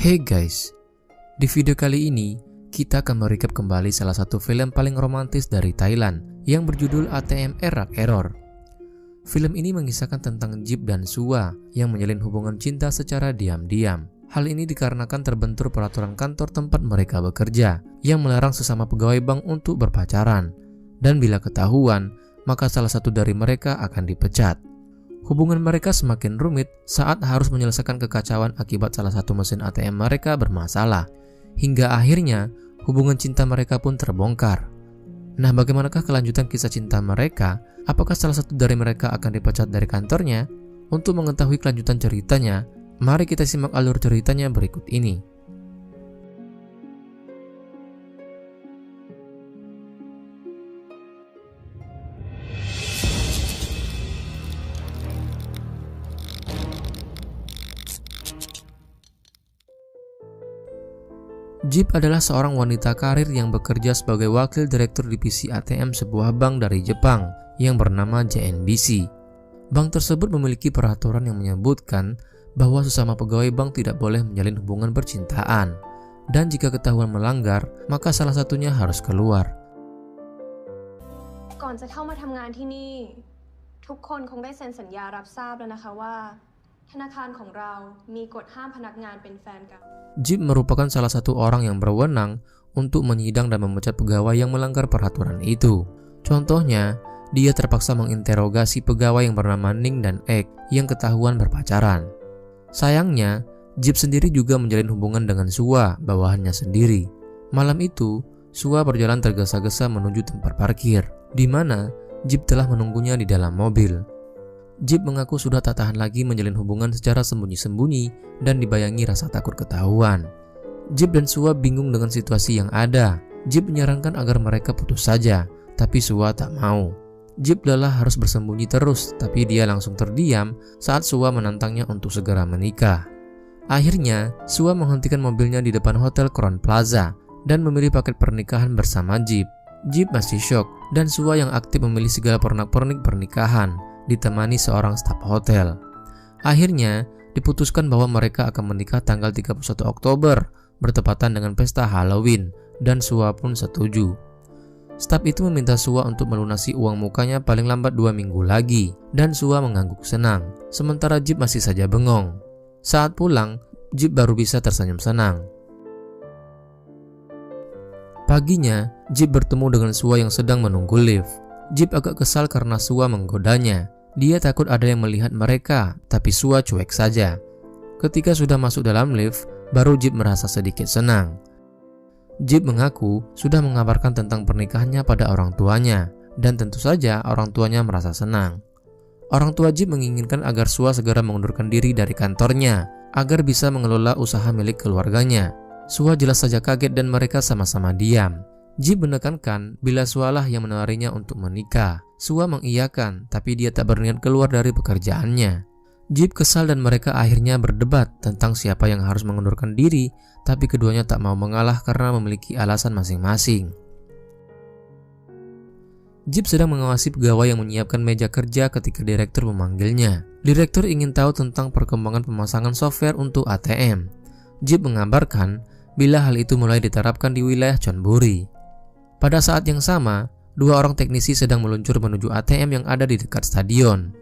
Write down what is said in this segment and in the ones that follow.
Hey guys, di video kali ini kita akan merecap kembali salah satu film paling romantis dari Thailand yang berjudul ATM Erak Error. Film ini mengisahkan tentang Jeep dan Sua yang menjalin hubungan cinta secara diam-diam. Hal ini dikarenakan terbentur peraturan kantor tempat mereka bekerja yang melarang sesama pegawai bank untuk berpacaran. Dan bila ketahuan, maka salah satu dari mereka akan dipecat. Hubungan mereka semakin rumit saat harus menyelesaikan kekacauan akibat salah satu mesin ATM mereka bermasalah. Hingga akhirnya, hubungan cinta mereka pun terbongkar. Nah, bagaimanakah kelanjutan kisah cinta mereka? Apakah salah satu dari mereka akan dipecat dari kantornya? Untuk mengetahui kelanjutan ceritanya, mari kita simak alur ceritanya berikut ini. Jeep adalah seorang wanita karir yang bekerja sebagai wakil direktur divisi ATM sebuah bank dari Jepang yang bernama JNBC. Bank tersebut memiliki peraturan yang menyebutkan bahwa sesama pegawai bank tidak boleh menjalin hubungan percintaan, dan jika ketahuan melanggar, maka salah satunya harus keluar. ก่อนจะเข้ามาทำงานที่นี่ทุกคนคงได้เซ็นสัญญารับทราบแล้วนะคะว่าธนาคารของเรามีกฎห้ามพนักงานเป็นแฟนกัน Jeep merupakan salah satu orang yang berwenang untuk menyidang dan memecat pegawai yang melanggar peraturan itu. Contohnya, dia terpaksa menginterogasi pegawai yang bernama Ning dan Ek yang ketahuan berpacaran. Sayangnya, Jeep sendiri juga menjalin hubungan dengan Sua, bawahannya sendiri. Malam itu, Sua berjalan tergesa-gesa menuju tempat parkir, di mana Jeep telah menunggunya di dalam mobil. Jeep mengaku sudah tak tahan lagi menjalin hubungan secara sembunyi-sembunyi dan dibayangi rasa takut ketahuan. Jeep dan Sua bingung dengan situasi yang ada. Jeep menyarankan agar mereka putus saja, tapi Sua tak mau. Jeep lelah harus bersembunyi terus, tapi dia langsung terdiam saat Sua menantangnya untuk segera menikah. Akhirnya, Sua menghentikan mobilnya di depan Hotel Crown Plaza dan memilih paket pernikahan bersama Jeep. Jeep masih syok, dan Sua yang aktif memilih segala pernak-pernik pernikahan, ditemani seorang staf hotel. Akhirnya, diputuskan bahwa mereka akan menikah tanggal 31 Oktober, bertepatan dengan pesta Halloween, dan Sua pun setuju. Staf itu meminta Sua untuk melunasi uang mukanya paling lambat 2 minggu lagi, dan Sua mengangguk senang, sementara Jeep masih saja bengong. Saat pulang, Jeep baru bisa tersenyum senang. Paginya, Jeep bertemu dengan Sua yang sedang menunggu lift. Jeep agak kesal karena Sua menggodanya. Dia takut ada yang melihat mereka, tapi Sua cuek saja. Ketika sudah masuk dalam lift, baru Jeep merasa sedikit senang. Jeep mengaku sudah mengabarkan tentang pernikahannya pada orang tuanya, dan tentu saja orang tuanya merasa senang. Orang tua Jeep menginginkan agar Sua segera mengundurkan diri dari kantornya, agar bisa mengelola usaha milik keluarganya. Sua jelas saja kaget dan mereka sama-sama diam. Jeep menekankan bila Sua lah yang menawarinya untuk menikah. Sua mengiyakan, tapi dia tak berniat keluar dari pekerjaannya. Jeep kesal dan mereka akhirnya berdebat tentang siapa yang harus mengundurkan diri, tapi keduanya tak mau mengalah karena memiliki alasan masing-masing. Jeep sedang mengawasi pegawai yang menyiapkan meja kerja ketika direktur memanggilnya. Direktur ingin tahu tentang perkembangan pemasangan software untuk ATM. Jeep mengabarkan bila hal itu mulai diterapkan di wilayah Chonburi. Pada saat yang sama, 2 orang teknisi sedang meluncur menuju ATM yang ada di dekat stadion.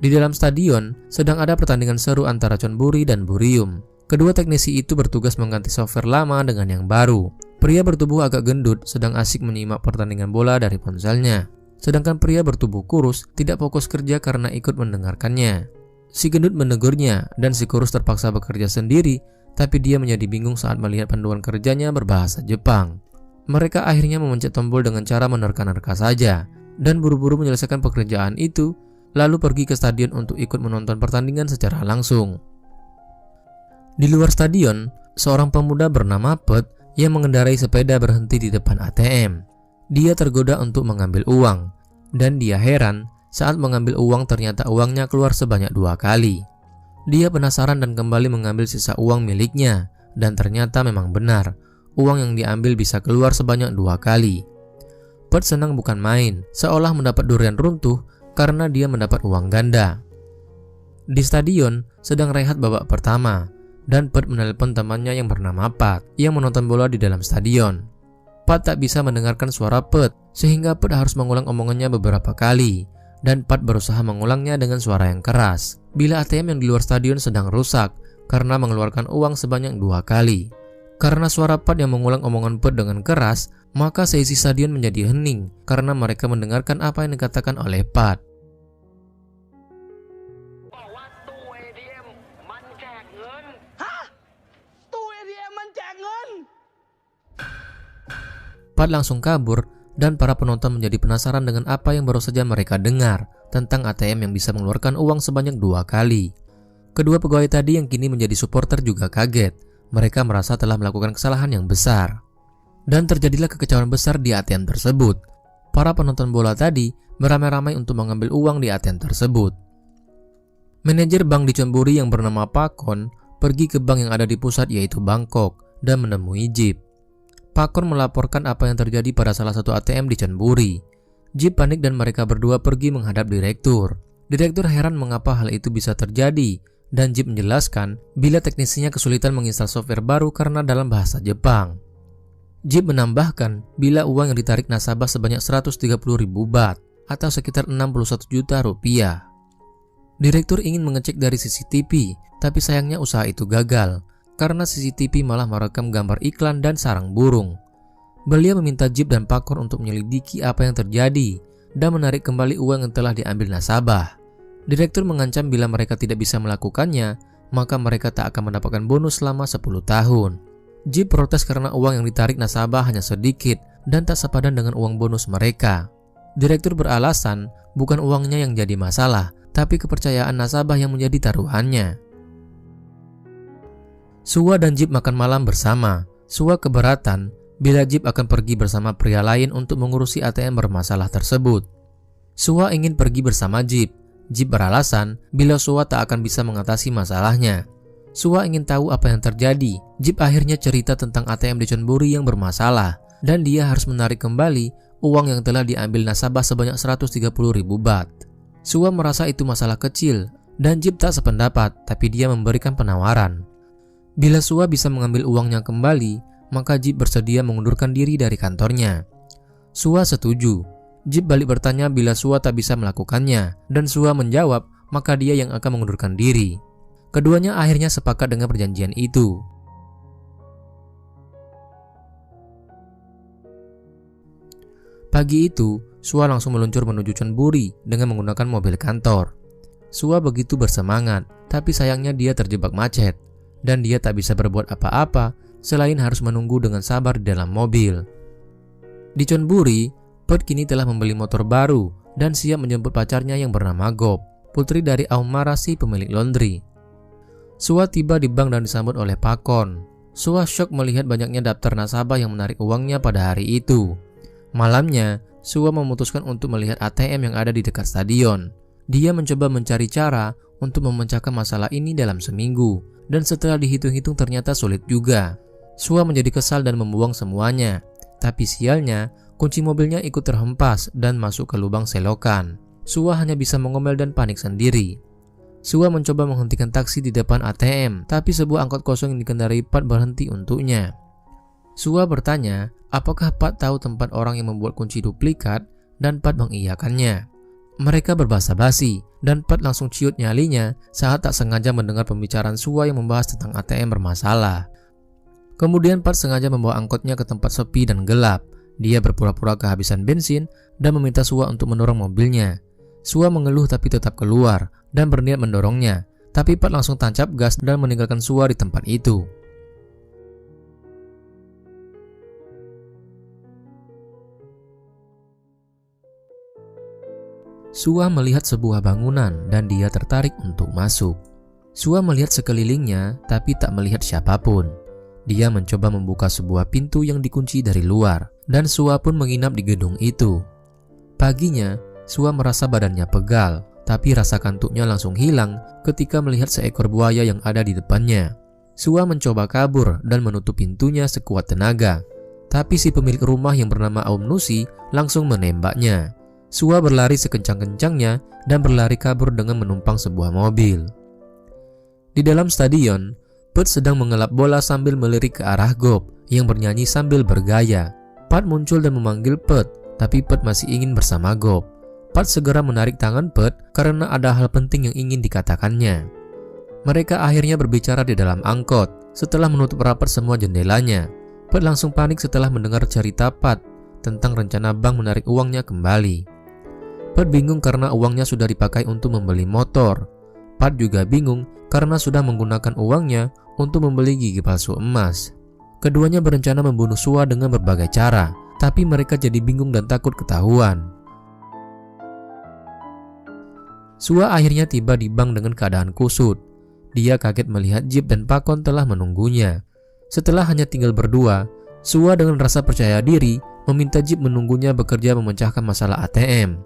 Di dalam stadion, sedang ada pertandingan seru antara Chonburi dan Burium. Kedua teknisi itu bertugas mengganti software lama dengan yang baru. Pria bertubuh agak gendut sedang asik menyimak pertandingan bola dari ponselnya. Sedangkan pria bertubuh kurus tidak fokus kerja karena ikut mendengarkannya. Si gendut menegurnya dan si kurus terpaksa bekerja sendiri, tapi dia menjadi bingung saat melihat panduan kerjanya berbahasa Jepang. Mereka akhirnya memencet tombol dengan cara menerka-nerka saja, dan buru-buru menyelesaikan pekerjaan itu, lalu pergi ke stadion untuk ikut menonton pertandingan secara langsung. Di luar stadion, seorang pemuda bernama Pet yang mengendarai sepeda berhenti di depan ATM. Dia tergoda untuk mengambil uang, dan dia heran saat mengambil uang ternyata uangnya keluar sebanyak 2 kali. Dia penasaran dan kembali mengambil sisa uang miliknya, dan ternyata memang benar. Uang yang diambil bisa keluar sebanyak 2 kali. Pet senang bukan main, seolah mendapat durian runtuh karena dia mendapat uang ganda. Di stadion sedang rehat babak pertama. dan Pat menelepon temannya yang bernama Pat yang menonton bola di dalam stadion. Pat tak bisa mendengarkan suara Pat sehingga Pat harus mengulang omongannya beberapa kali, dan Pat berusaha mengulangnya dengan suara yang keras bila ATM yang di luar stadion sedang rusak karena mengeluarkan uang sebanyak 2 kali. Karena suara Pat yang mengulang omongan Pat dengan keras, maka seisi stadion menjadi hening karena mereka mendengarkan apa yang dikatakan oleh Pat. Pat langsung kabur dan para penonton menjadi penasaran dengan apa yang baru saja mereka dengar tentang ATM yang bisa mengeluarkan uang sebanyak 2 kali. Kedua pegawai tadi yang kini menjadi supporter juga kaget. Mereka merasa telah melakukan kesalahan yang besar. Dan terjadilah kekecewaan besar di ATM tersebut. Para penonton bola tadi beramai-ramai untuk mengambil uang di ATM tersebut. Manajer bank di Chonburi yang bernama Pakon pergi ke bank yang ada di pusat yaitu Bangkok dan menemui Jeep. Pakon melaporkan apa yang terjadi pada salah satu ATM di Chonburi. Jeep panik dan mereka berdua pergi menghadap direktur. Direktur heran mengapa hal itu bisa terjadi, dan Jeep menjelaskan bila teknisinya kesulitan menginstal software baru karena dalam bahasa Jepang. Jeep menambahkan bila uang yang ditarik nasabah sebanyak 130.000 baht atau sekitar 61 juta rupiah. Direktur ingin mengecek dari CCTV, tapi sayangnya usaha itu gagal karena CCTV malah merekam gambar iklan dan sarang burung. Beliau meminta Jeep dan Pakon untuk menyelidiki apa yang terjadi dan menarik kembali uang yang telah diambil nasabah. Direktur mengancam bila mereka tidak bisa melakukannya, maka mereka tak akan mendapatkan bonus selama 10 tahun. Jeep protes karena uang yang ditarik nasabah hanya sedikit dan tak sepadan dengan uang bonus mereka. Direktur beralasan bukan uangnya yang jadi masalah, tapi kepercayaan nasabah yang menjadi taruhannya. Suwa dan Jeep makan malam bersama. Suwa keberatan bila Jeep akan pergi bersama pria lain untuk mengurusi ATM bermasalah tersebut. Suwa ingin pergi bersama Jeep. Jeep beralasan bila Suwa tak akan bisa mengatasi masalahnya. Suwa ingin tahu apa yang terjadi. Jeep akhirnya cerita tentang ATM di Chonburi yang bermasalah dan dia harus menarik kembali uang yang telah diambil nasabah sebanyak 130.000 baht. Suwa merasa itu masalah kecil dan Jeep tak sependapat, tapi dia memberikan penawaran. Bila Suwa bisa mengambil uangnya kembali, maka Jeep bersedia mengundurkan diri dari kantornya. Suwa setuju. Jeep balik bertanya bila Suwa tak bisa melakukannya, dan Suwa menjawab maka dia yang akan mengundurkan diri. Keduanya akhirnya sepakat dengan perjanjian itu. Pagi itu, Suwa langsung meluncur menuju Chonburi dengan menggunakan mobil kantor. Suwa begitu bersemangat, tapi sayangnya dia terjebak macet. Dan dia tak bisa berbuat apa-apa selain harus menunggu dengan sabar di dalam mobil. Di Chonburi, Pat kini telah membeli motor baru dan siap menjemput pacarnya yang bernama Gop, putri dari Aum Marasi pemilik laundry. Suwa tiba di bank dan disambut oleh Pakon. Suwa syok melihat banyaknya daftar nasabah yang menarik uangnya pada hari itu. Malamnya, Suwa memutuskan untuk melihat ATM yang ada di dekat stadion. Dia mencoba mencari cara untuk memecahkan masalah ini dalam seminggu. Dan setelah dihitung-hitung ternyata sulit juga. Suwa menjadi kesal dan membuang semuanya. Tapi sialnya, kunci mobilnya ikut terhempas dan masuk ke lubang selokan. Suwa hanya bisa mengomel dan panik sendiri. Suwa mencoba menghentikan taksi di depan ATM, tapi sebuah angkot kosong yang dikendarai Pat berhenti untuknya. Suwa bertanya, apakah Pat tahu tempat orang yang membuat kunci duplikat, dan Pat mengiyakannya. Mereka berbasa-basi, dan Pat langsung ciut nyalinya saat tak sengaja mendengar pembicaraan Suwa yang membahas tentang ATM bermasalah. Kemudian Pat sengaja membawa angkotnya ke tempat sepi dan gelap. Dia berpura-pura kehabisan bensin dan meminta Suwa untuk mendorong mobilnya. Suwa mengeluh tapi tetap keluar dan berniat mendorongnya, tapi Pat langsung tancap gas dan meninggalkan Suwa di tempat itu. Suwa melihat sebuah bangunan dan dia tertarik untuk masuk. Suwa melihat sekelilingnya tapi tak melihat siapapun. Dia mencoba membuka sebuah pintu yang dikunci dari luar dan Suwa pun menginap di gedung itu. Paginya, Suwa merasa badannya pegal, tapi rasa kantuknya langsung hilang ketika melihat seekor buaya yang ada di depannya. Suwa mencoba kabur dan menutup pintunya sekuat tenaga, tapi si pemilik rumah yang bernama Aum Nusi langsung menembaknya. Suwa berlari sekencang-kencangnya dan berlari kabur dengan menumpang sebuah mobil. Di dalam stadion, Put sedang mengelap bola sambil melirik ke arah Gob yang bernyanyi sambil bergaya. Pat muncul dan memanggil Put, tapi Put masih ingin bersama Gob. Pat segera menarik tangan Put karena ada hal penting yang ingin dikatakannya. Mereka akhirnya berbicara di dalam angkot setelah menutup rapat semua jendelanya. Put langsung panik setelah mendengar cerita Pat tentang rencana bank menarik uangnya kembali. Put bingung karena uangnya sudah dipakai untuk membeli motor. Pat juga bingung karena sudah menggunakan uangnya untuk membeli gigi palsu emas. Keduanya berencana membunuh Sua dengan berbagai cara, tapi mereka jadi bingung dan takut ketahuan. Sua akhirnya tiba di bank dengan keadaan kusut. Dia kaget melihat Jeep dan Pakon telah menunggunya. Setelah hanya tinggal berdua, Sua dengan rasa percaya diri meminta Jeep menunggunya bekerja memecahkan masalah ATM.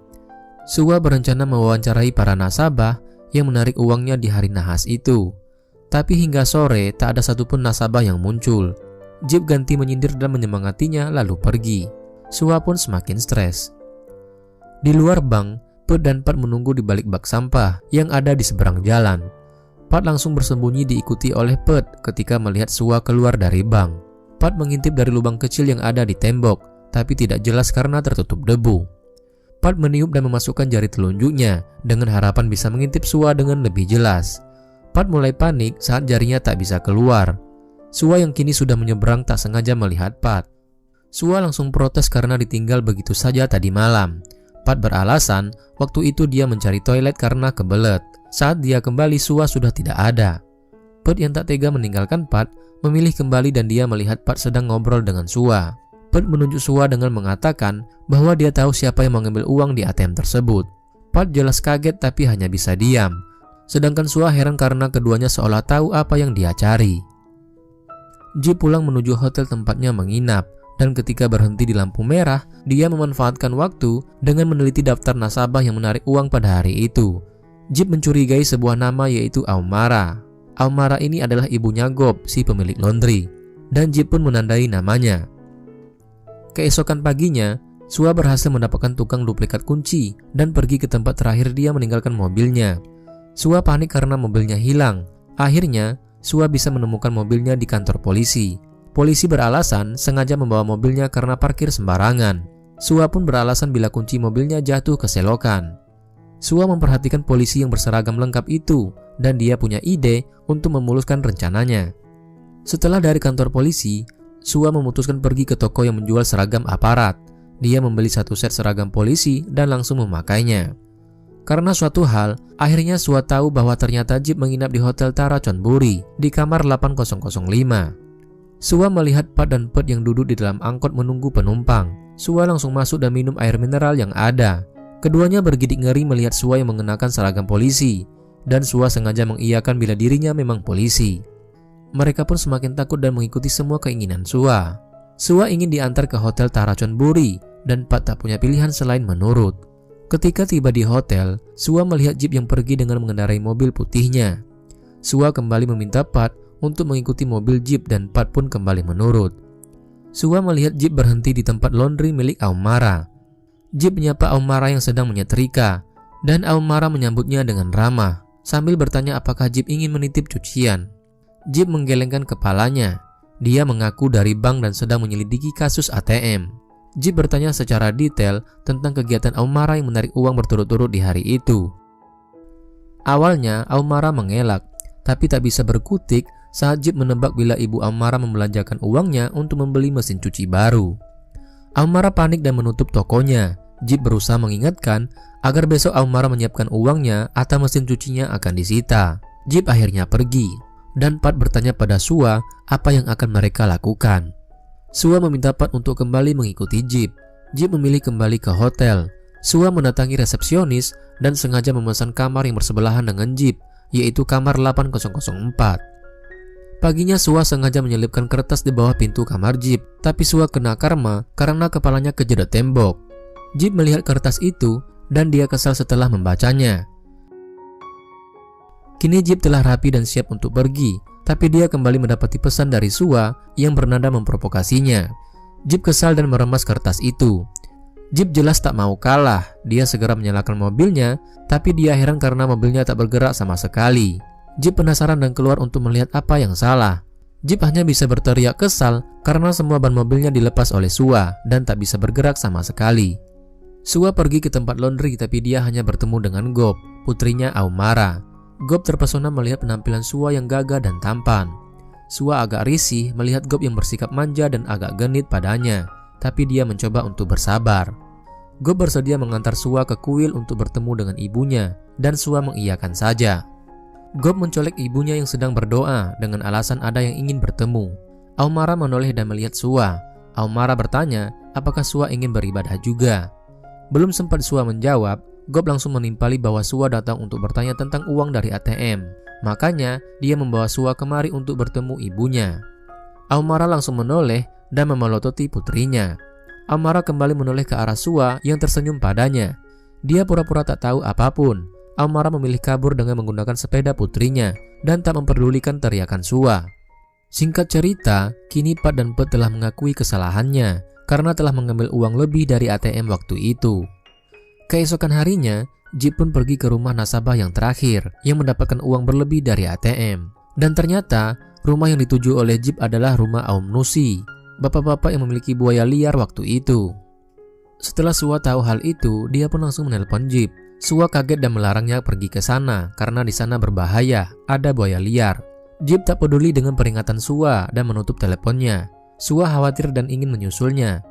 Sua berencana mewawancarai para nasabah yang menarik uangnya di hari nahas itu. Tapi hingga sore tak ada satupun nasabah yang muncul. Jeep ganti menyindir dan menyemangatinya lalu pergi. Sua pun semakin stres. Di luar bank, Put dan Pat menunggu di balik bak sampah yang ada di seberang jalan. Pat langsung bersembunyi diikuti oleh Put ketika melihat Sua keluar dari bank. Pat mengintip dari lubang kecil yang ada di tembok, tapi tidak jelas karena tertutup debu. Pat meniup dan memasukkan jari telunjuknya dengan harapan bisa mengintip Sua dengan lebih jelas. Pat mulai panik saat jarinya tak bisa keluar. Sua yang kini sudah menyeberang tak sengaja melihat Pat. Sua langsung protes karena ditinggal begitu saja tadi malam. Pat beralasan waktu itu dia mencari toilet karena kebelet. Saat dia kembali, Sua sudah tidak ada. Put yang tak tega meninggalkan Pat memilih kembali dan dia melihat Pat sedang ngobrol dengan Sua. Put menunjuk Sua dengan mengatakan bahwa dia tahu siapa yang mengambil uang di ATM tersebut. Pat jelas kaget tapi hanya bisa diam. Sedangkan Sua heran karena keduanya seolah tahu apa yang dia cari. Jeep pulang menuju hotel tempatnya menginap, dan ketika berhenti di lampu merah, dia memanfaatkan waktu dengan meneliti daftar nasabah yang menarik uang pada hari itu. Jeep mencurigai sebuah nama yaitu Aumara. Aumara ini adalah ibunya Gob, si pemilik laundry, dan Jeep pun menandai namanya. Keesokan paginya, Sua berhasil mendapatkan tukang duplikat kunci dan pergi ke tempat terakhir dia meninggalkan mobilnya. Sua panik karena mobilnya hilang. Akhirnya, Sua bisa menemukan mobilnya di kantor polisi. Polisi beralasan sengaja membawa mobilnya karena parkir sembarangan. Sua pun beralasan bila kunci mobilnya jatuh ke selokan. Sua memperhatikan polisi yang berseragam lengkap itu dan dia punya ide untuk memuluskan rencananya. Setelah dari kantor polisi, Sua memutuskan pergi ke toko yang menjual seragam aparat. Dia membeli satu set seragam polisi dan langsung memakainya. Karena suatu hal, akhirnya Sua tahu bahwa ternyata Jeep menginap di Hotel Tara Chonburi di kamar 8005. Sua melihat Pat dan Put yang duduk di dalam angkot menunggu penumpang. Sua langsung masuk dan minum air mineral yang ada. Keduanya bergidik ngeri melihat Sua yang mengenakan seragam polisi, dan Sua sengaja mengiyakan bila dirinya memang polisi. Mereka pun semakin takut dan mengikuti semua keinginan Sua. Sua ingin diantar ke Hotel Tara Chonburi, dan Pat tak punya pilihan selain menurut. Ketika tiba di hotel, Sua melihat Jeep yang pergi dengan mengendarai mobil putihnya. Sua kembali meminta Pat untuk mengikuti mobil Jeep dan Pat pun kembali menurut. Sua melihat Jeep berhenti di tempat laundry milik Aumara. Jeep menyapa Aumara yang sedang menyetrika, dan Aumara menyambutnya dengan ramah sambil bertanya apakah Jeep ingin menitip cucian. Jeep menggelengkan kepalanya. Dia mengaku dari bank dan sedang menyelidiki kasus ATM. Jeep bertanya secara detail tentang kegiatan Aumara yang menarik uang berturut-turut di hari itu. Awalnya Aumara mengelak, tapi tak bisa berkutik saat Jeep menebak bila ibu Aumara membelanjakan uangnya untuk membeli mesin cuci baru. Aumara panik dan menutup tokonya. Jeep berusaha mengingatkan agar besok Aumara menyiapkan uangnya atau mesin cucinya akan disita. Jeep akhirnya pergi, dan Pat bertanya pada Sua apa yang akan mereka lakukan. Sua meminta Pat untuk kembali mengikuti Jeep. Jeep memilih kembali ke hotel. Sua mendatangi resepsionis dan sengaja memesan kamar yang bersebelahan dengan Jeep, yaitu kamar 8004. Paginya Sua sengaja menyelipkan kertas di bawah pintu kamar Jeep, tapi Sua kena karma karena kepalanya kejedot tembok. Jeep melihat kertas itu dan dia kesal setelah membacanya. Kini Jeep telah rapi dan siap untuk pergi, tapi dia kembali mendapati pesan dari Sua yang bernada memprovokasinya. Jeep kesal dan meremas kertas itu. Jeep jelas tak mau kalah. Dia segera menyalakan mobilnya, tapi dia heran karena mobilnya tak bergerak sama sekali. Jeep penasaran dan keluar untuk melihat apa yang salah. Jeep hanya bisa berteriak kesal karena semua ban mobilnya dilepas oleh Sua dan tak bisa bergerak sama sekali. Sua pergi ke tempat laundry tapi dia hanya bertemu dengan Gob, putrinya Aumara. Gob terpesona melihat penampilan Sua yang gagah dan tampan. Sua agak risih melihat Gob yang bersikap manja dan agak genit padanya, tapi dia mencoba untuk bersabar. Gob bersedia mengantar Sua ke kuil untuk bertemu dengan ibunya, dan Sua mengiyakan saja. Gob mencolek ibunya yang sedang berdoa dengan alasan ada yang ingin bertemu. Aumara menoleh dan melihat Sua. Aumara bertanya apakah Sua ingin beribadah juga. Belum sempat Sua menjawab, Gob langsung menimpali bahwa Sua datang untuk bertanya tentang uang dari ATM. Makanya dia membawa Sua kemari untuk bertemu ibunya. Aumara langsung menoleh dan memelototi putrinya. Aumara kembali menoleh ke arah Sua yang tersenyum padanya. Dia pura-pura tak tahu apapun. Aumara memilih kabur dengan menggunakan sepeda putrinya dan tak memperdulikan teriakan Sua. Singkat cerita, kini Pat dan Pet telah mengakui kesalahannya karena telah mengambil uang lebih dari ATM waktu itu. Keesokan harinya, Jeep pun pergi ke rumah nasabah yang terakhir yang mendapatkan uang berlebih dari ATM. Dan ternyata, rumah yang dituju oleh Jeep adalah rumah Aum Nusi, bapak-bapak yang memiliki buaya liar waktu itu. Setelah Sua tahu hal itu, dia pun langsung menelpon Jeep. Sua kaget dan melarangnya pergi ke sana karena di sana berbahaya, ada buaya liar. Jeep tak peduli dengan peringatan Sua dan menutup teleponnya. Sua khawatir dan ingin menyusulnya.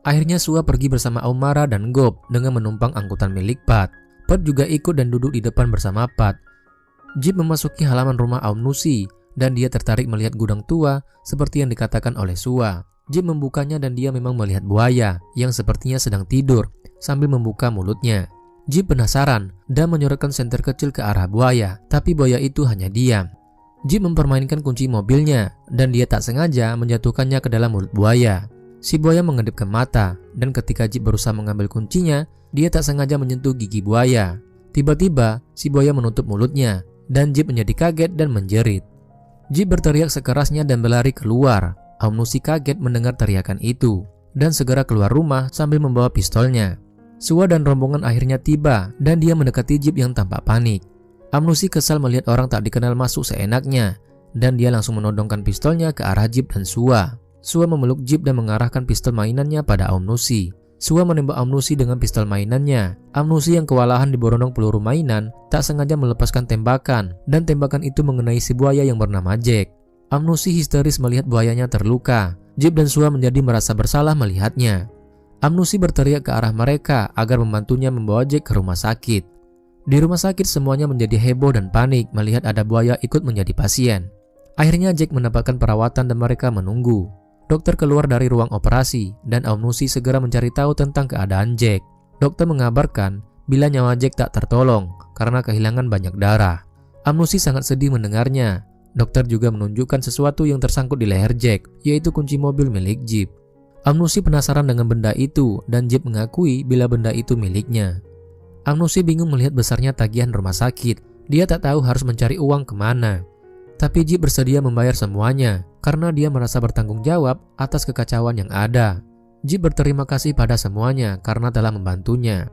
Akhirnya Sua pergi bersama Aumara dan Gob dengan menumpang angkutan milik Pat. Pat juga ikut dan duduk di depan bersama Pat. Jeep memasuki halaman rumah Aum Nusi dan dia tertarik melihat gudang tua seperti yang dikatakan oleh Sua. Jeep membukanya dan dia memang melihat buaya yang sepertinya sedang tidur sambil membuka mulutnya. Jeep penasaran dan menyorotkan senter kecil ke arah buaya, tapi buaya itu hanya diam. Jeep mempermainkan kunci mobilnya dan dia tak sengaja menjatuhkannya ke dalam mulut buaya. Si buaya mengedipkan mata dan ketika Jeep berusaha mengambil kuncinya, dia tak sengaja menyentuh gigi buaya. Tiba-tiba, si buaya menutup mulutnya dan Jeep menjadi kaget dan menjerit. Jeep berteriak sekerasnya dan berlari keluar. Aum Nusi kaget mendengar teriakan itu dan segera keluar rumah sambil membawa pistolnya. Sua dan rombongan akhirnya tiba dan dia mendekati Jeep yang tampak panik. Aum Nusi kesal melihat orang tak dikenal masuk seenaknya dan dia langsung menodongkan pistolnya ke arah Jeep dan Sua. Sua memeluk Jeep dan mengarahkan pistol mainannya pada Aum Nusi. Sua menembak Aum Nusi dengan pistol mainannya. Aum Nusi yang kewalahan diborondong peluru mainan tak sengaja melepaskan tembakan dan tembakan itu mengenai si buaya yang bernama Jack. Aum Nusi histeris melihat buayanya terluka. Jeep dan Sua menjadi merasa bersalah melihatnya. Aum Nusi berteriak ke arah mereka agar membantunya membawa Jack ke rumah sakit. Di rumah sakit semuanya menjadi heboh dan panik melihat ada buaya ikut menjadi pasien. Akhirnya Jack mendapatkan perawatan dan mereka menunggu. Dokter keluar dari ruang operasi dan Aum Nusi segera mencari tahu tentang keadaan Jack. Dokter mengabarkan bila nyawa Jack tak tertolong karena kehilangan banyak darah. Aum Nusi sangat sedih mendengarnya. Dokter juga menunjukkan sesuatu yang tersangkut di leher Jack, yaitu kunci mobil milik Jeep. Aum Nusi penasaran dengan benda itu dan Jeep mengakui bila benda itu miliknya. Aum Nusi bingung melihat besarnya tagihan rumah sakit. Dia tak tahu harus mencari uang kemana. Tapi Jeep bersedia membayar semuanya karena dia merasa bertanggung jawab atas kekacauan yang ada. Jeep berterima kasih pada semuanya karena telah membantunya.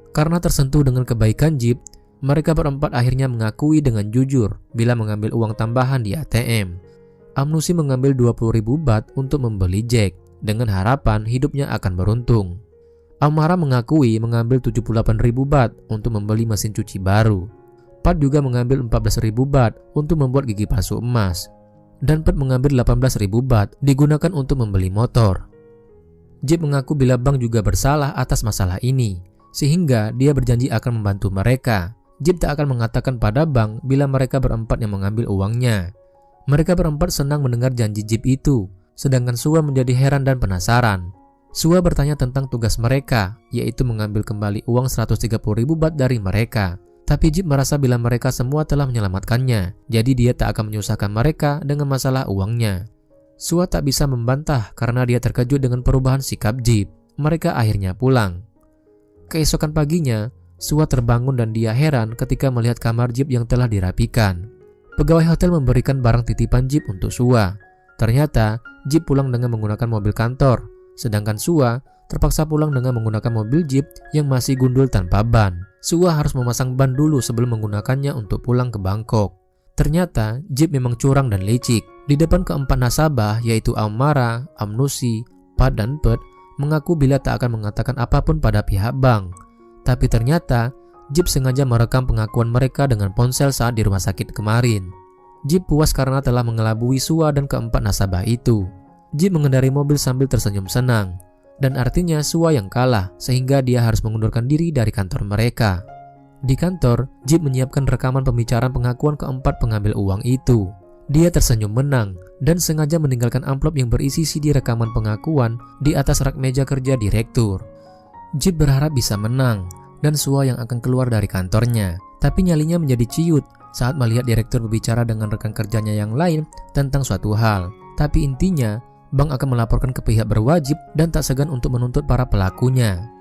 Karena tersentuh dengan kebaikan Jeep, mereka berempat akhirnya mengakui dengan jujur bila mengambil uang tambahan di ATM. Aum Nusi mengambil 20.000 baht untuk membeli Jack dengan harapan hidupnya akan beruntung. Aumara mengakui mengambil 78.000 baht untuk membeli mesin cuci baru. Pat juga mengambil 14.000 baht untuk membuat gigi palsu emas. Dan Pat mengambil 18.000 baht digunakan untuk membeli motor. Jeep mengaku bila bank juga bersalah atas masalah ini, sehingga dia berjanji akan membantu mereka. Jeep tak akan mengatakan pada bank bila mereka berempat yang mengambil uangnya. Mereka berempat senang mendengar janji Jeep itu, sedangkan Sua menjadi heran dan penasaran. Sua bertanya tentang tugas mereka, yaitu mengambil kembali uang 130.000 baht dari mereka. Tapi Jeep merasa bila mereka semua telah menyelamatkannya, jadi dia tak akan menyusahkan mereka dengan masalah uangnya. Sua tak bisa membantah karena dia terkejut dengan perubahan sikap Jeep. Mereka akhirnya pulang. Keesokan paginya, Sua terbangun dan dia heran ketika melihat kamar Jeep yang telah dirapikan. Pegawai hotel memberikan barang titipan Jeep untuk Sua. Ternyata, Jeep pulang dengan menggunakan mobil kantor. Sedangkan Sua terpaksa pulang dengan menggunakan mobil Jeep yang masih gundul tanpa ban. Sua harus memasang ban dulu sebelum menggunakannya untuk pulang ke Bangkok. Ternyata Jeep memang curang dan licik. Di depan keempat nasabah yaitu Aumara, Amnusi, Pat dan Pet mengaku bila tak akan mengatakan apapun pada pihak bank. Tapi ternyata Jeep sengaja merekam pengakuan mereka dengan ponsel saat di rumah sakit kemarin. Jeep puas karena telah mengelabui Sua dan keempat nasabah itu. Jeep mengendarai mobil sambil tersenyum senang. Dan artinya Sua yang kalah sehingga dia harus mengundurkan diri dari kantor mereka. Di kantor, Jeep menyiapkan rekaman pembicaraan pengakuan keempat pengambil uang itu. Dia tersenyum menang dan sengaja meninggalkan amplop yang berisi CD rekaman pengakuan di atas rak meja kerja direktur. Jeep berharap bisa menang dan Sua yang akan keluar dari kantornya. Tapi nyalinya menjadi ciut saat melihat direktur berbicara dengan rekan kerjanya yang lain tentang suatu hal. Tapi intinya, bank akan melaporkan ke pihak berwajib dan tak segan untuk menuntut para pelakunya.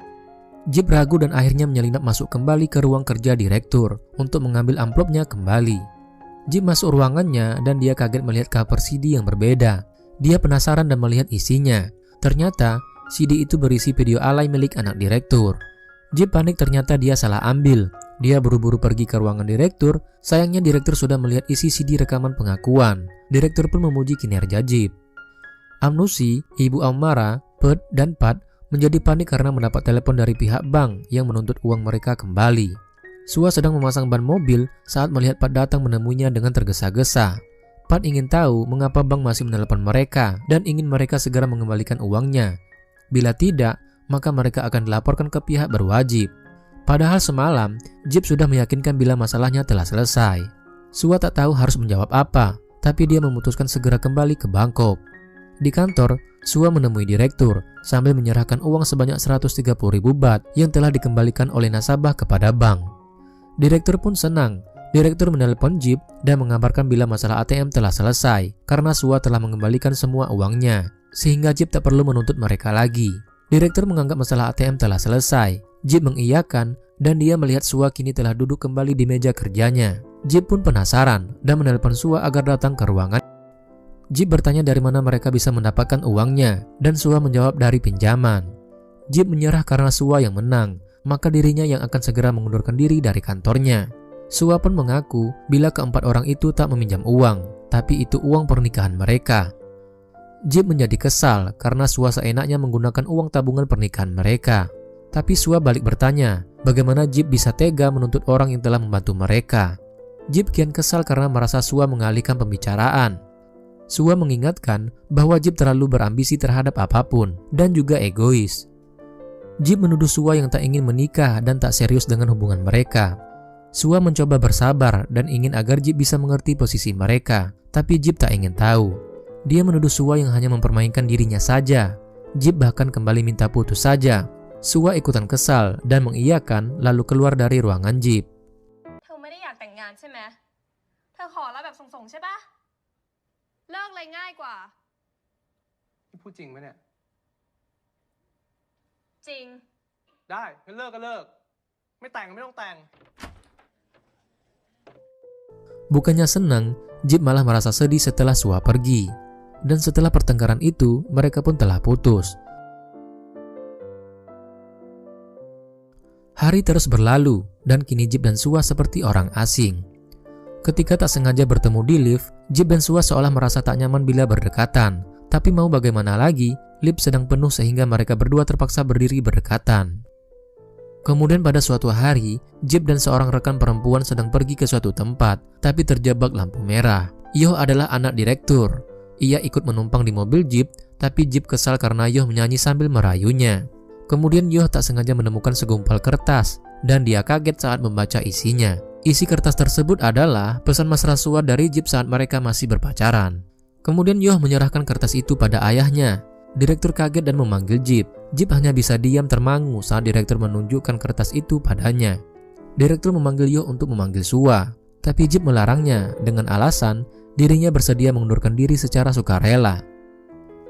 Jeep ragu dan akhirnya menyelinap masuk kembali ke ruang kerja direktur untuk mengambil amplopnya kembali. Jeep masuk ruangannya dan dia kaget melihat cover CD yang berbeda. Dia penasaran dan melihat isinya. Ternyata CD itu berisi video alay milik anak direktur. Jeep panik ternyata dia salah ambil. Dia buru-buru pergi ke ruangan direktur. Sayangnya direktur sudah melihat isi CD rekaman pengakuan. Direktur pun memuji kinerja Jeep. Amnusi, Ibu Aumara, Pet dan Pat menjadi panik karena mendapat telepon dari pihak bank yang menuntut uang mereka kembali. Sua sedang memasang ban mobil saat melihat Pat datang menemuinya dengan tergesa-gesa. Pat ingin tahu mengapa bank masih menelepon mereka dan ingin mereka segera mengembalikan uangnya. Bila tidak, maka mereka akan dilaporkan ke pihak berwajib. Padahal semalam, Jeep sudah meyakinkan bila masalahnya telah selesai. Sua tak tahu harus menjawab apa, tapi dia memutuskan segera kembali ke Bangkok. Di kantor, Sua menemui direktur sambil menyerahkan uang sebanyak 130.000 baht yang telah dikembalikan oleh nasabah kepada bank. Direktur pun senang. Direktur menelpon Jeep dan mengabarkan bila masalah ATM telah selesai karena Sua telah mengembalikan semua uangnya, sehingga Jeep tak perlu menuntut mereka lagi. Direktur menganggap masalah ATM telah selesai. Jeep mengiyakan dan dia melihat Sua kini telah duduk kembali di meja kerjanya. Jeep pun penasaran dan menelpon Sua agar datang ke ruangan. Jeep bertanya dari mana mereka bisa mendapatkan uangnya dan Sua menjawab dari pinjaman. Jeep menyerah karena Sua yang menang, maka dirinya yang akan segera mengundurkan diri dari kantornya. Sua pun mengaku bila keempat orang itu tak meminjam uang, tapi itu uang pernikahan mereka. Jeep menjadi kesal karena Sua seenaknya menggunakan uang tabungan pernikahan mereka. Tapi Sua balik bertanya, bagaimana Jeep bisa tega menuntut orang yang telah membantu mereka. Jeep kian kesal karena merasa Sua mengalihkan pembicaraan. Sua mengingatkan bahwa Jeep terlalu berambisi terhadap apapun dan juga egois. Jeep menuduh Sua yang tak ingin menikah dan tak serius dengan hubungan mereka. Sua mencoba bersabar dan ingin agar Jeep bisa mengerti posisi mereka, tapi Jeep tak ingin tahu. Dia menuduh Sua yang hanya mempermainkan dirinya saja. Jeep bahkan kembali minta putus saja. Sua ikutan kesal dan mengiyakan lalu keluar dari ruangan Jeep. Bukannya senang, Jeep malah merasa sedih setelah Sua pergi. Dan setelah pertengkaran itu, mereka pun telah putus. Hari terus berlalu, dan kini Jeep dan Sua seperti orang asing. Ketika tak sengaja bertemu di lift, Jeep dan Sua seolah merasa tak nyaman bila berdekatan. Tapi mau bagaimana lagi, lift sedang penuh sehingga mereka berdua terpaksa berdiri berdekatan. Kemudian pada suatu hari, Jeep dan seorang rekan perempuan sedang pergi ke suatu tempat, tapi terjebak lampu merah. Yoh adalah anak direktur. Ia ikut menumpang di mobil Jeep, tapi Jeep kesal karena Yoh menyanyi sambil merayunya. Kemudian Yoh tak sengaja menemukan segumpal kertas, dan dia kaget saat membaca isinya. Isi kertas tersebut adalah pesan mesra Sua dari Jeep saat mereka masih berpacaran. Kemudian Yoh menyerahkan kertas itu pada ayahnya. Direktur kaget dan memanggil Jeep. Jeep hanya bisa diam termangu saat direktur menunjukkan kertas itu padanya. Direktur memanggil Yoh untuk memanggil Sua, tapi Jeep melarangnya dengan alasan dirinya bersedia mengundurkan diri secara sukarela.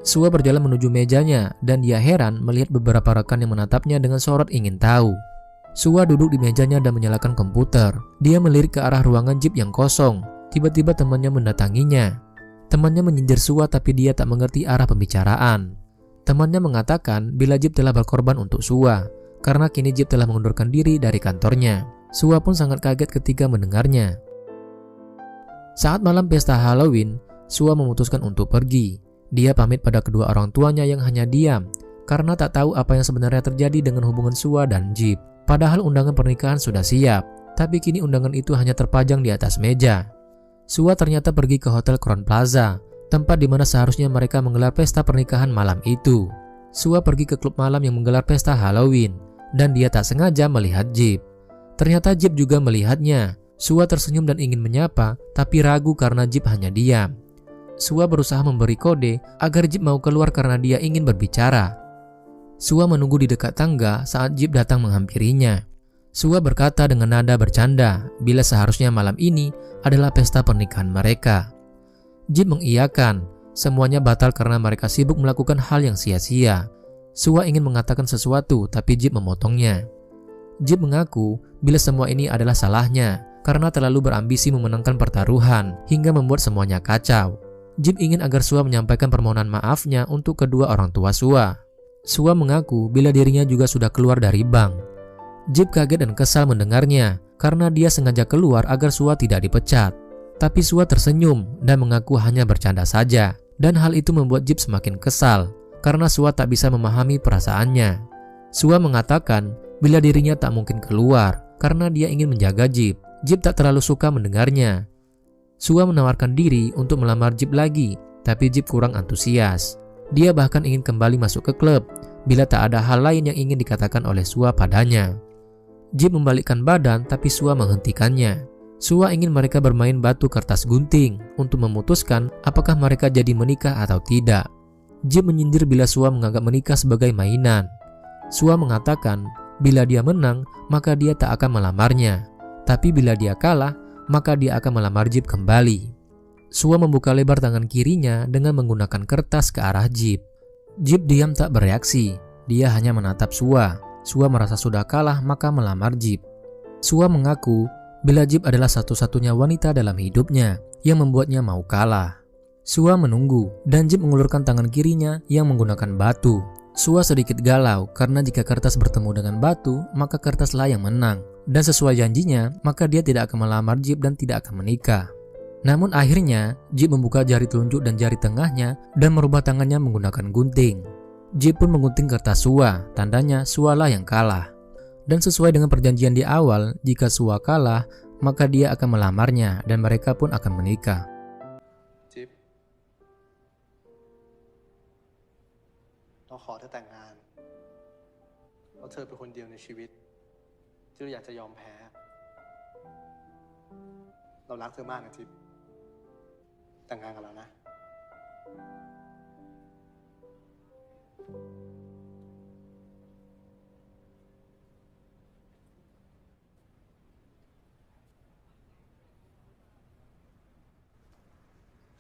Sua berjalan menuju mejanya dan dia heran melihat beberapa rekan yang menatapnya dengan sorot ingin tahu. Sua duduk di mejanya dan menyalakan komputer. Dia melirik ke arah ruangan Jeep yang kosong. Tiba-tiba temannya mendatanginya. Temannya menyindir Sua tapi dia tak mengerti arah pembicaraan. Temannya mengatakan bila Jeep telah berkorban untuk Sua karena kini Jeep telah mengundurkan diri dari kantornya. Sua pun sangat kaget ketika mendengarnya. Saat malam pesta Halloween, Sua memutuskan untuk pergi. Dia pamit pada kedua orang tuanya yang hanya diam karena tak tahu apa yang sebenarnya terjadi dengan hubungan Sua dan Jeep. Padahal undangan pernikahan sudah siap, tapi kini undangan itu hanya terpajang di atas meja. Sua ternyata pergi ke Hotel Crown Plaza, tempat di mana seharusnya mereka menggelar pesta pernikahan malam itu. Sua pergi ke klub malam yang menggelar pesta Halloween, dan dia tak sengaja melihat Jeep. Ternyata Jeep juga melihatnya. Sua tersenyum dan ingin menyapa, tapi ragu karena Jeep hanya diam. Sua berusaha memberi kode agar Jeep mau keluar karena dia ingin berbicara. Sua menunggu di dekat tangga saat Jeep datang menghampirinya. Sua berkata dengan nada bercanda bila seharusnya malam ini adalah pesta pernikahan mereka. Jeep mengiyakan, semuanya batal karena mereka sibuk melakukan hal yang sia-sia. Sua ingin mengatakan sesuatu tapi Jeep memotongnya. Jeep mengaku bila semua ini adalah salahnya karena terlalu berambisi memenangkan pertaruhan hingga membuat semuanya kacau. Jeep ingin agar Sua menyampaikan permohonan maafnya untuk kedua orang tua Sua. Sua mengaku bila dirinya juga sudah keluar dari bank. Jeep kaget dan kesal mendengarnya karena dia sengaja keluar agar Sua tidak dipecat. Tapi Sua tersenyum dan mengaku hanya bercanda saja. Dan hal itu membuat Jeep semakin kesal karena Sua tak bisa memahami perasaannya. Sua mengatakan bila dirinya tak mungkin keluar karena dia ingin menjaga Jeep. Jeep tak terlalu suka mendengarnya. Sua menawarkan diri untuk melamar Jeep lagi, tapi Jeep kurang antusias. Dia bahkan ingin kembali masuk ke klub bila tak ada hal lain yang ingin dikatakan oleh Sua padanya. Jeep membalikkan badan tapi Sua menghentikannya. Sua ingin mereka bermain batu kertas gunting untuk memutuskan apakah mereka jadi menikah atau tidak. Jeep menyindir bila Sua menganggap menikah sebagai mainan. Sua mengatakan bila dia menang maka dia tak akan melamarnya. Tapi bila dia kalah, maka dia akan melamar Jeep kembali. Sua membuka lebar tangan kirinya dengan menggunakan kertas ke arah Jeep. Jeep diam tak bereaksi. Dia hanya menatap Sua. Sua merasa sudah kalah maka melamar Jeep. Sua mengaku bila Jeep adalah satu-satunya wanita dalam hidupnya yang membuatnya mau kalah. Sua menunggu dan Jeep mengulurkan tangan kirinya yang menggunakan batu. Sua sedikit galau karena jika kertas bertemu dengan batu, maka kertaslah yang menang. Dan sesuai janjinya, maka dia tidak akan melamar Jeep dan tidak akan menikah. Namun akhirnya, Jeep membuka jari telunjuk dan jari tengahnya dan merubah tangannya menggunakan gunting. Jeep pun menggunting kertas Sua, tandanya Sualah yang kalah. Dan sesuai dengan perjanjian di awal, jika Sua kalah, maka dia akan melamarnya dan mereka pun akan menikah. Jeep, เราขอเธอแต่งงานเพราะเธอเป็นคนเดียวในชีวิตที่เราอยากจะยอมแพ้เรารักเธอมากนะจิ๊บแต่งงานกับเรานะ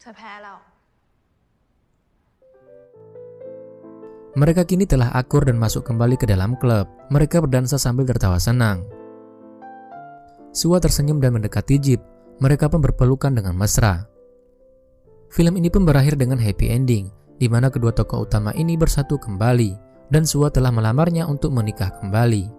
เธอแพ้แล้ว Mereka kini telah akur dan masuk kembali ke dalam klub. Mereka berdansa sambil tertawa senang. Sua tersenyum dan mendekati Jeep. Mereka pun berpelukan dengan mesra. Film ini pun berakhir dengan happy ending, di mana kedua tokoh utama ini bersatu kembali, dan Sua telah melamarnya untuk menikah kembali.